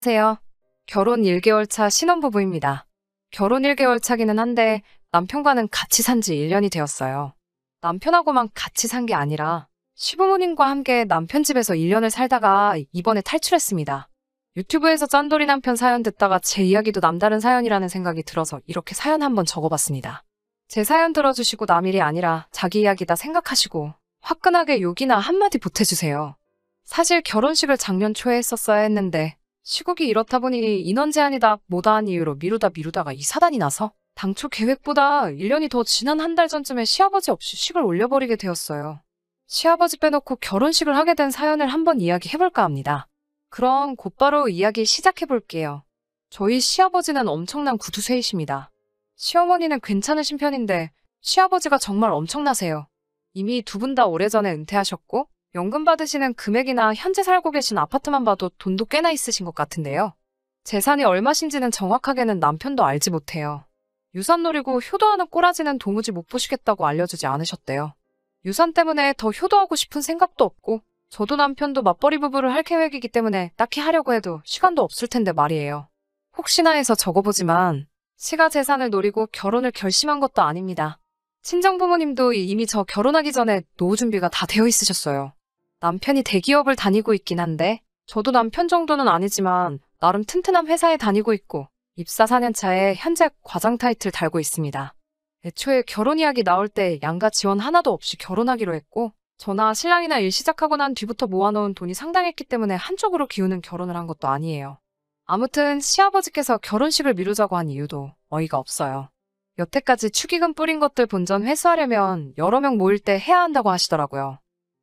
안녕하세요. 결혼 1개월 차 신혼부부입니다. 결혼 1개월 차기는 한데 남편과는 같이 산지 1년이 되었어요. 남편하고만 같이 산 게 아니라 시부모님과 함께 남편 집에서 1년을 살다가 이번에 탈출했습니다. 유튜브에서 짠돌이 남편 사연 듣다가 제 이야기도 남다른 사연이라는 생각이 들어서 이렇게 사연 한번 적어봤습니다. 제 사연 들어주시고 남일이 아니라 자기 이야기다 생각하시고 화끈하게 욕이나 한마디 보태주세요. 사실 결혼식을 작년 초에 했었어야 했는데 시국이 이렇다 보니 인원 제한이다 뭐다한 이유로 미루다가 이 사단이 나서 당초 계획보다 1년이 더 지난 한 달 전쯤에 시아버지 없이 식을 올려버리게 되었어요. 시아버지 빼놓고 결혼식을 하게 된 사연을 한번 이야기해볼까 합니다. 그럼 곧바로 이야기 시작해볼게요. 저희 시아버지는 엄청난 구두쇠이십니다. 시어머니는 괜찮으신 편인데 시아버지가 정말 엄청나세요. 이미 두 분 다 오래전에 은퇴하셨고 연금 받으시는 금액이나 현재 살고 계신 아파트만 봐도 돈도 꽤나 있으신 것 같은데요. 재산이 얼마신지는 정확하게는 남편도 알지 못해요. 유산 노리고 효도하는 꼬라지는 도무지 못 보시겠다고 알려주지 않으셨대요. 유산 때문에 더 효도하고 싶은 생각도 없고 저도 남편도 맞벌이 부부를 할 계획이기 때문에 딱히 하려고 해도 시간도 없을 텐데 말이에요. 혹시나 해서 적어보지만 시가 재산을 노리고 결혼을 결심한 것도 아닙니다. 친정부모님도 이미 저 결혼하기 전에 노후 준비가 다 되어 있으셨어요. 남편이 대기업을 다니고 있긴 한데 저도 남편 정도는 아니지만 나름 튼튼한 회사에 다니고 있고 입사 4년 차에 현재 과장 타이틀 달고 있습니다. 애초에 결혼 이야기 나올 때 양가 지원 하나도 없이 결혼하기로 했고 저나 신랑이나 일 시작하고 난 뒤부터 모아놓은 돈이 상당했기 때문에 한쪽으로 기우는 결혼을 한 것도 아니에요. 아무튼 시아버지께서 결혼식을 미루자고 한 이유도 어이가 없어요. 여태까지 축의금 뿌린 것들 본전 회수하려면 여러 명 모일 때 해야 한다고 하시더라고요.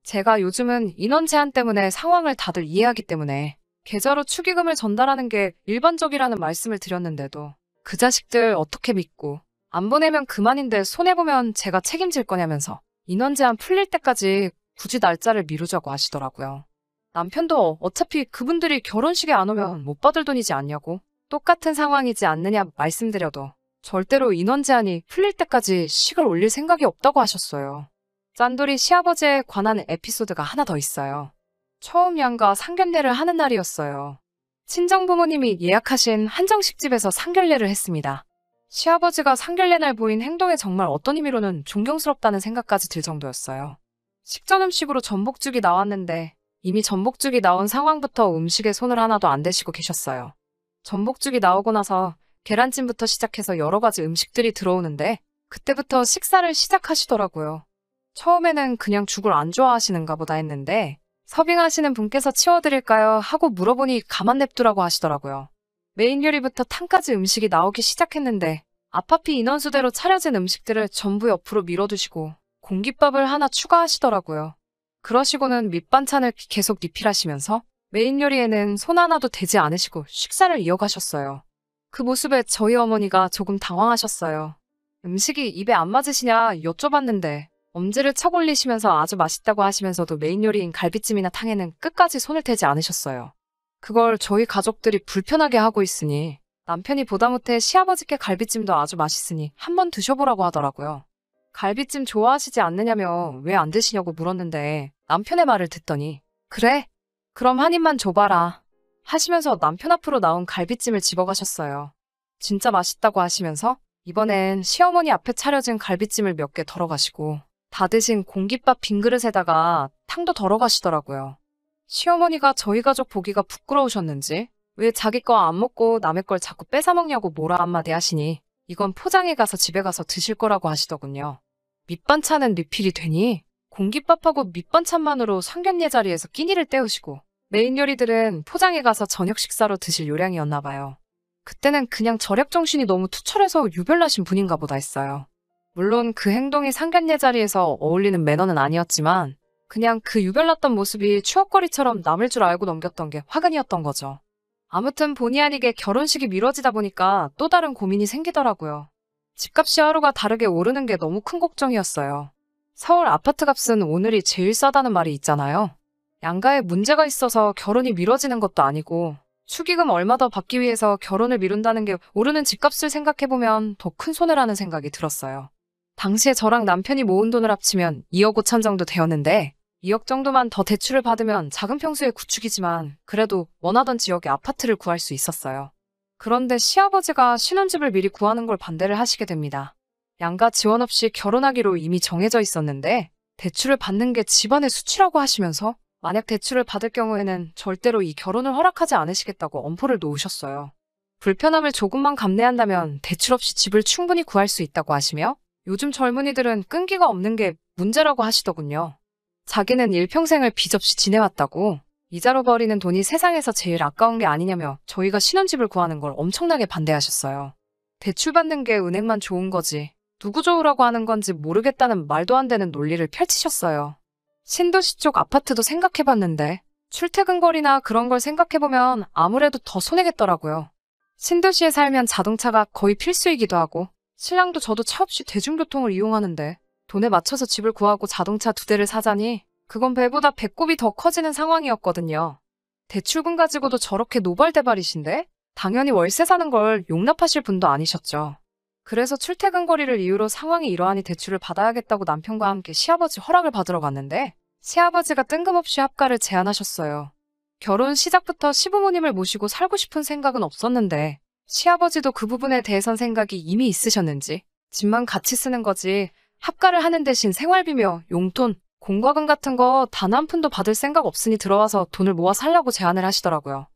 제가 요즘은 인원 제한 때문에 상황을 다들 이해하기 때문에 계좌로 축의금을 전달하는 게 일반적이라는 말씀을 드렸는데도 그 자식들 어떻게 믿고 안 보내면 그만인데 손해보면 제가 책임질 거냐면서 인원 제한 풀릴 때까지 굳이 날짜를 미루자고 하시더라고요. 남편도 어차피 그분들이 결혼식에 안 오면 못 받을 돈이지 않냐고 똑같은 상황이지 않느냐 말씀드려도 절대로 인원 제한이 풀릴 때까지 식을 올릴 생각이 없다고 하셨어요. 짠돌이 시아버지에 관한 에피소드가 하나 더 있어요. 처음 양가 상견례를 하는 날이었어요. 친정부모님이 예약하신 한정식집에서 상견례를 했습니다. 시아버지가 상견례 날 보인 행동에 정말 어떤 의미로는 존경스럽다는 생각까지 들 정도였어요. 식전 음식으로 전복죽이 나왔는데 이미 전복죽이 나온 상황부터 음식에 손을 하나도 안 대시고 계셨어요. 전복죽이 나오고 나서 계란찜부터 시작해서 여러 가지 음식들이 들어오는데 그때부터 식사를 시작하시더라고요. 처음에는 그냥 죽을 안 좋아하시는가 보다 했는데 서빙하시는 분께서 치워드릴까요? 하고 물어보니 가만 냅두라고 하시더라고요. 메인 요리부터 탕까지 음식이 나오기 시작했는데 아파피 인원수대로 차려진 음식들을 전부 옆으로 밀어두시고 공깃밥을 하나 추가하시더라고요. 그러시고는 밑반찬을 계속 리필하시면서 메인 요리에는 손 하나도 대지 않으시고 식사를 이어가셨어요. 그 모습에 저희 어머니가 조금 당황하셨어요. 음식이 입에 안 맞으시냐 여쭤봤는데 엄지를 척 올리시면서 아주 맛있다고 하시면서도 메인 요리인 갈비찜이나 탕에는 끝까지 손을 대지 않으셨어요. 그걸 저희 가족들이 불편하게 하고 있으니 남편이 보다 못해 시아버지께 갈비찜도 아주 맛있으니 한번 드셔보라고 하더라고요. 갈비찜 좋아하시지 않느냐며 왜 안 드시냐고 물었는데 남편의 말을 듣더니 그래? 그럼 한 입만 줘봐라 하시면서 남편 앞으로 나온 갈비찜을 집어가셨어요. 진짜 맛있다고 하시면서 이번엔 시어머니 앞에 차려진 갈비찜을 몇 개 덜어가시고 다 드신 공깃밥 빈 그릇에다가 탕도 덜어가시더라고요. 시어머니가 저희 가족 보기가 부끄러우셨는지 왜 자기 거 안 먹고 남의 걸 자꾸 뺏어먹냐고 뭐라 한마디 하시니 이건 포장해 가서 집에 가서 드실 거라고 하시더군요. 밑반찬은 리필이 되니 공깃밥하고 밑반찬만으로 상견례 자리에서 끼니를 때우시고 메인 요리들은 포장해 가서 저녁 식사로 드실 요량이었나 봐요. 그때는 그냥 절약 정신이 너무 투철해서 유별나신 분인가 보다 했어요. 물론 그 행동이 상견례 자리에서 어울리는 매너는 아니었지만 그냥 그 유별났던 모습이 추억거리처럼 남을 줄 알고 넘겼던 게 화근이었던 거죠. 아무튼 본의 아니게 결혼식이 미뤄지다 보니까 또 다른 고민이 생기더라고요. 집값이 하루가 다르게 오르는 게 너무 큰 걱정이었어요. 서울 아파트 값은 오늘이 제일 싸다는 말이 있잖아요. 양가에 문제가 있어서 결혼이 미뤄지는 것도 아니고 축의금 얼마 더 받기 위해서 결혼을 미룬다는 게 오르는 집값을 생각해보면 더 큰 손해라는 생각이 들었어요. 당시에 저랑 남편이 모은 돈을 합치면 2억 5천 정도 되었는데 2억 정도만 더 대출을 받으면 작은 평수의 구축이지만 그래도 원하던 지역에 아파트를 구할 수 있었어요. 그런데 시아버지가 신혼집을 미리 구하는 걸 반대를 하시게 됩니다. 양가 지원 없이 결혼하기로 이미 정해져 있었는데 대출을 받는 게 집안의 수치라고 하시면서 만약 대출을 받을 경우에는 절대로 이 결혼을 허락하지 않으시겠다고 엄포를 놓으셨어요. 불편함을 조금만 감내한다면 대출 없이 집을 충분히 구할 수 있다고 하시며 요즘 젊은이들은 끈기가 없는 게 문제라고 하시더군요. 자기는 일평생을 빚 없이 지내왔다고 이자로 버리는 돈이 세상에서 제일 아까운 게 아니냐며 저희가 신혼집을 구하는 걸 엄청나게 반대하셨어요. 대출받는 게 은행만 좋은 거지 누구 좋으라고 하는 건지 모르겠다는 말도 안 되는 논리를 펼치셨어요. 신도시 쪽 아파트도 생각해봤는데 출퇴근거리나 그런 걸 생각해보면 아무래도 더 손해겠더라고요. 신도시에 살면 자동차가 거의 필수이기도 하고 신랑도 저도 차 없이 대중교통을 이용하는데 돈에 맞춰서 집을 구하고 자동차 2대를 사자니 그건 배보다 배꼽이 더 커지는 상황이었거든요. 대출금 가지고도 저렇게 노발대발이신데 당연히 월세 사는 걸 용납하실 분도 아니셨죠. 그래서 출퇴근 거리를 이유로 상황이 이러하니 대출을 받아야겠다고 남편과 함께 시아버지 허락을 받으러 갔는데 시아버지가 뜬금없이 합가를 제안하셨어요. 결혼 시작부터 시부모님을 모시고 살고 싶은 생각은 없었는데 시아버지도 그 부분에 대해선 생각이 이미 있으셨는지 집만 같이 쓰는 거지 합가를 하는 대신 생활비며 용돈, 공과금 같은 거 단 한 푼도 받을 생각 없으니 들어와서 돈을 모아 살라고 제안을 하시더라고요.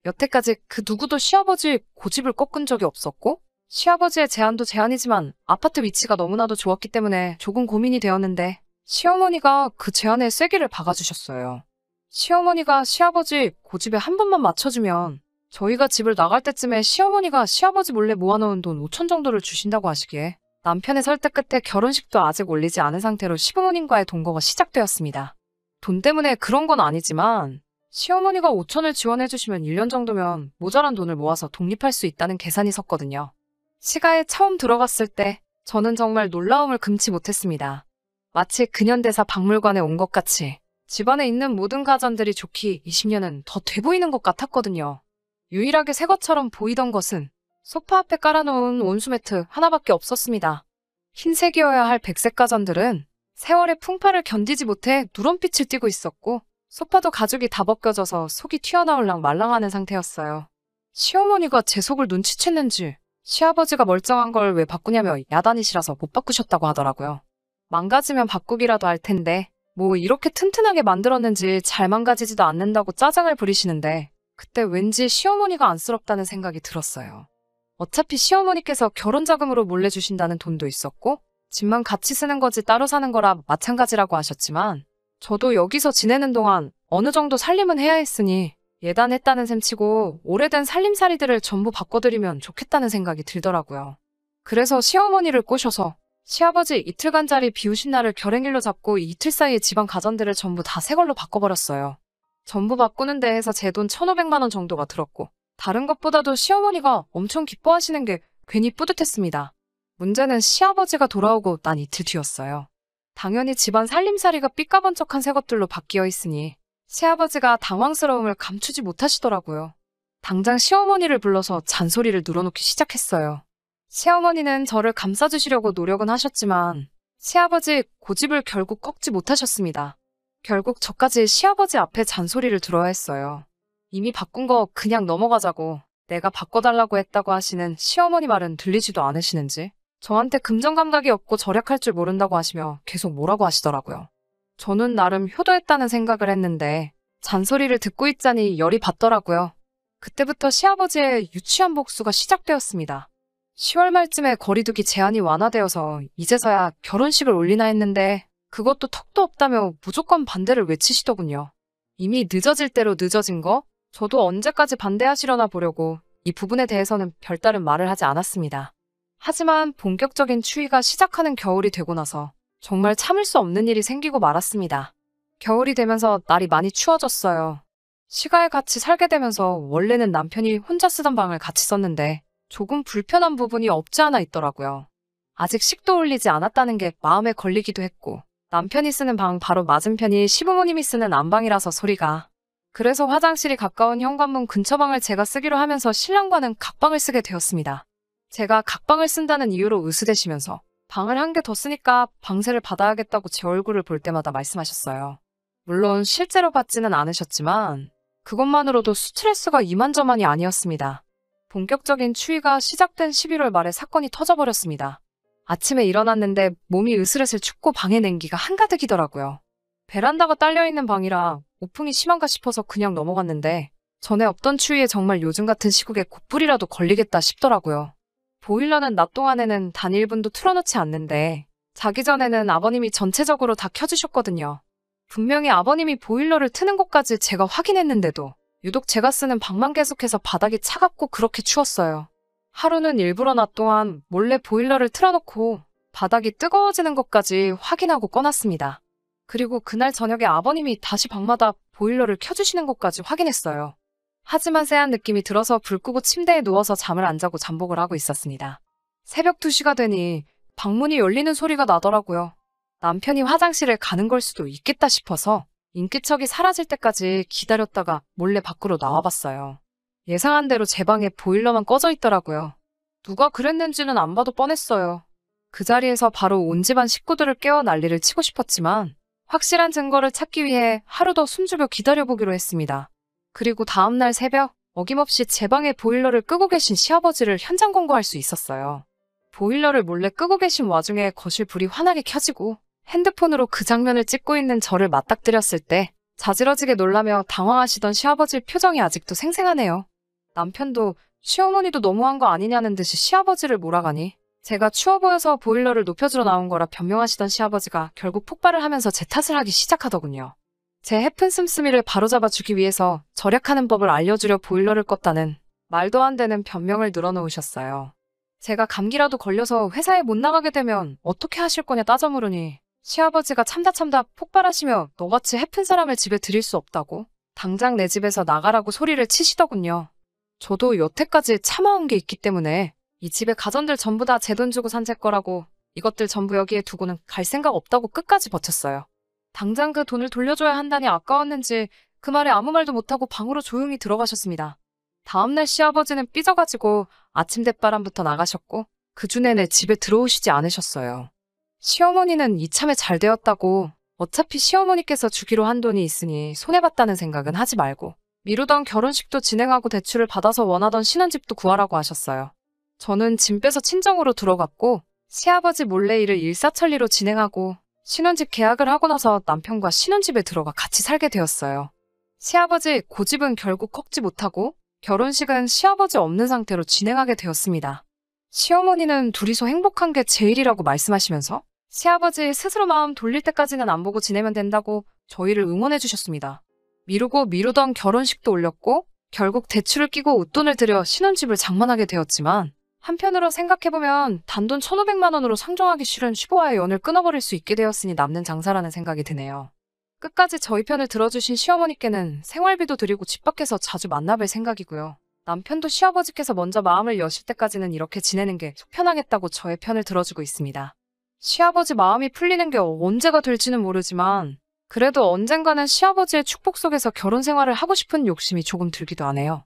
여태까지 그 누구도 시아버지 고집을 꺾은 적이 없었고 시아버지의 제안도 제안이지만 아파트 위치가 너무나도 좋았기 때문에 조금 고민이 되었는데 시어머니가 그 제안에 쐐기를 박아주셨어요. 시어머니가 시아버지 고집에 한 번만 맞춰주면 저희가 집을 나갈 때쯤에 시어머니가 시아버지 몰래 모아놓은 돈 5천 정도를 주신다고 하시기에 남편의 설득 끝에 결혼식도 아직 올리지 않은 상태로 시부모님과의 동거가 시작되었습니다. 돈 때문에 그런 건 아니지만 시어머니가 5천을 지원해주시면 1년 정도면 모자란 돈을 모아서 독립할 수 있다는 계산이 섰거든요. 시가에 처음 들어갔을 때 저는 정말 놀라움을 금치 못했습니다. 마치 근현대사 박물관에 온 것 같이 집안에 있는 모든 가전들이 좋기 20년은 더 돼 보이는 것 같았거든요. 유일하게 새 것처럼 보이던 것은 소파 앞에 깔아놓은 온수매트 하나밖에 없었습니다. 흰색이어야 할 백색 가전들은 세월의 풍파를 견디지 못해 누런빛을 띠고 있었고 소파도 가죽이 다 벗겨져서 속이 튀어나올랑 말랑하는 상태였어요. 시어머니가 제 속을 눈치챘는지 시아버지가 멀쩡한 걸 왜 바꾸냐며 야단이시라서 못 바꾸셨다고 하더라고요. 망가지면 바꾸기라도 할 텐데 뭐 이렇게 튼튼하게 만들었는지 잘 망가지지도 않는다고 짜증을 부리시는데 그때 왠지 시어머니가 안쓰럽다는 생각이 들었어요. 어차피 시어머니께서 결혼자금으로 몰래 주신다는 돈도 있었고 집만 같이 쓰는 거지 따로 사는 거라 마찬가지라고 하셨지만 저도 여기서 지내는 동안 어느 정도 살림은 해야 했으니 예단했다는 셈치고 오래된 살림살이들을 전부 바꿔드리면 좋겠다는 생각이 들더라고요. 그래서 시어머니를 꼬셔서 시아버지 이틀간 자리 비우신 날을 결행일로 잡고 이틀 사이에 집안 가전들을 전부 다 새 걸로 바꿔버렸어요. 전부 바꾸는 데에서 제 돈 1,500만 원 정도가 들었고 다른 것보다도 시어머니가 엄청 기뻐하시는 게 괜히 뿌듯했습니다. 문제는 시아버지가 돌아오고 난 이틀 뒤였어요. 당연히 집안 살림살이가 삐까번쩍한 새 것들로 바뀌어 있으니 시아버지가 당황스러움을 감추지 못하시더라고요. 당장 시어머니를 불러서 잔소리를 늘어놓기 시작했어요. 시어머니는 저를 감싸주시려고 노력은 하셨지만 시아버지 고집을 결국 꺾지 못하셨습니다. 결국 저까지 시아버지 앞에 잔소리를 들어야 했어요. 이미 바꾼 거 그냥 넘어가자고 내가 바꿔달라고 했다고 하시는 시어머니 말은 들리지도 않으시는지 저한테 금전감각이 없고 절약할 줄 모른다고 하시며 계속 뭐라고 하시더라고요. 저는 나름 효도했다는 생각을 했는데 잔소리를 듣고 있자니 열이 받더라고요. 그때부터 시아버지의 유치한 복수가 시작되었습니다. 10월 말쯤에 거리두기 제한이 완화되어서 이제서야 결혼식을 올리나 했는데 그것도 턱도 없다며 무조건 반대를 외치시더군요. 이미 늦어질 대로 늦어진 거? 저도 언제까지 반대하시려나 보려고 이 부분에 대해서는 별다른 말을 하지 않았습니다. 하지만 본격적인 추위가 시작하는 겨울이 되고 나서 정말 참을 수 없는 일이 생기고 말았습니다. 겨울이 되면서 날이 많이 추워졌어요. 시가에 같이 살게 되면서 원래는 남편이 혼자 쓰던 방을 같이 썼는데 조금 불편한 부분이 없지 않아 있더라고요. 아직 식도 올리지 않았다는 게 마음에 걸리기도 했고 남편이 쓰는 방 바로 맞은편이 시부모님이 쓰는 안방이라서 소리가 그래서 화장실이 가까운 현관문 근처 방을 제가 쓰기로 하면서 신랑과는 각방을 쓰게 되었습니다. 제가 각방을 쓴다는 이유로 으스대시면서 방을 한 개 더 쓰니까 방세를 받아야겠다고 제 얼굴을 볼 때마다 말씀하셨어요. 물론 실제로 받지는 않으셨지만 그것만으로도 스트레스가 이만저만이 아니었습니다. 본격적인 추위가 시작된 11월 말에 사건이 터져버렸습니다. 아침에 일어났는데 몸이 으슬으슬 춥고 방에 냉기가 한가득이더라고요. 베란다가 딸려있는 방이라 우풍이 심한가 싶어서 그냥 넘어갔는데 전에 없던 추위에 정말 요즘 같은 시국에 곧불이라도 걸리겠다 싶더라고요. 보일러는 낮 동안에는 단 1분도 틀어놓지 않는데 자기 전에는 아버님이 전체적으로 다 켜주셨거든요. 분명히 아버님이 보일러를 트는 것까지 제가 확인했는데도 유독 제가 쓰는 방만 계속해서 바닥이 차갑고 그렇게 추웠어요. 하루는 일부러 낮 동안 몰래 보일러를 틀어놓고 바닥이 뜨거워지는 것까지 확인하고 꺼놨습니다. 그리고 그날 저녁에 아버님이 다시 방마다 보일러를 켜주시는 것까지 확인했어요. 하지만 쎄한 느낌이 들어서 불 끄고 침대에 누워서 잠을 안 자고 잠복을 하고 있었습니다. 새벽 2시가 되니 방문이 열리는 소리가 나더라고요. 남편이 화장실에 가는 걸 수도 있겠다 싶어서 인기척이 사라질 때까지 기다렸다가 몰래 밖으로 나와봤어요. 예상한 대로 제 방에 보일러만 꺼져 있더라고요. 누가 그랬는지는 안 봐도 뻔했어요. 그 자리에서 바로 온 집안 식구들을 깨워 난리를 치고 싶었지만 확실한 증거를 찾기 위해 하루 더 숨죽여 기다려보기로 했습니다. 그리고 다음날 새벽 어김없이 제 방에 보일러를 끄고 계신 시아버지를 현장 검거할 수 있었어요. 보일러를 몰래 끄고 계신 와중에 거실 불이 환하게 켜지고 핸드폰으로 그 장면을 찍고 있는 저를 맞닥뜨렸을 때 자지러지게 놀라며 당황하시던 시아버지 표정이 아직도 생생하네요. 남편도 시어머니도 너무한 거 아니냐는 듯이 시아버지를 몰아가니 제가 추워 보여서 보일러를 높여주러 나온 거라 변명하시던 시아버지가 결국 폭발을 하면서 제 탓을 하기 시작하더군요. 제 해픈 씀씀이를 바로잡아주기 위해서 절약하는 법을 알려주려 보일러를 껐다는 말도 안 되는 변명을 늘어놓으셨어요. 제가 감기라도 걸려서 회사에 못 나가게 되면 어떻게 하실 거냐 따져 물으니 시아버지가 참다 폭발하시며 너같이 해픈 사람을 집에 들일 수 없다고 당장 내 집에서 나가라고 소리를 치시더군요. 저도 여태까지 참아온 게 있기 때문에 이 집의 가전들 전부 다 제 돈 주고 산 제 거라고 이것들 전부 여기에 두고는 갈 생각 없다고 끝까지 버텼어요. 당장 그 돈을 돌려줘야 한다니 아까웠는지 그 말에 아무 말도 못하고 방으로 조용히 들어가셨습니다. 다음날 시아버지는 삐져가지고 아침 대바람부터 나가셨고 그 주 내내 집에 들어오시지 않으셨어요. 시어머니는 이참에 잘 되었다고 어차피 시어머니께서 주기로 한 돈이 있으니 손해봤다는 생각은 하지 말고 미루던 결혼식도 진행하고 대출을 받아서 원하던 신혼집도 구하라고 하셨어요. 저는 짐 빼서 친정으로 들어갔고 시아버지 몰래 일을 일사천리로 진행하고 신혼집 계약을 하고 나서 남편과 신혼집에 들어가 같이 살게 되었어요. 시아버지 고집은 결국 꺾지 못하고 결혼식은 시아버지 없는 상태로 진행하게 되었습니다. 시어머니는 둘이서 행복한 게 제일이라고 말씀하시면서 시아버지 스스로 마음 돌릴 때까지는 안 보고 지내면 된다고 저희를 응원해 주셨습니다. 미루고 미루던 결혼식도 올렸고 결국 대출을 끼고 웃돈을 들여 신혼집을 장만하게 되었지만 한편으로 생각해보면 단돈 1,500만 원으로 상종하기 싫은 시부와의 연을 끊어버릴 수 있게 되었으니 남는 장사라는 생각이 드네요. 끝까지 저희 편을 들어주신 시어머니께는 생활비도 드리고 집 밖에서 자주 만나뵐 생각이고요. 남편도 시아버지께서 먼저 마음을 여실 때까지는 이렇게 지내는 게 속 편하겠다고 저의 편을 들어주고 있습니다. 시아버지 마음이 풀리는 게 언제가 될지는 모르지만 그래도 언젠가는 시아버지의 축복 속에서 결혼 생활을 하고 싶은 욕심이 조금 들기도 하네요.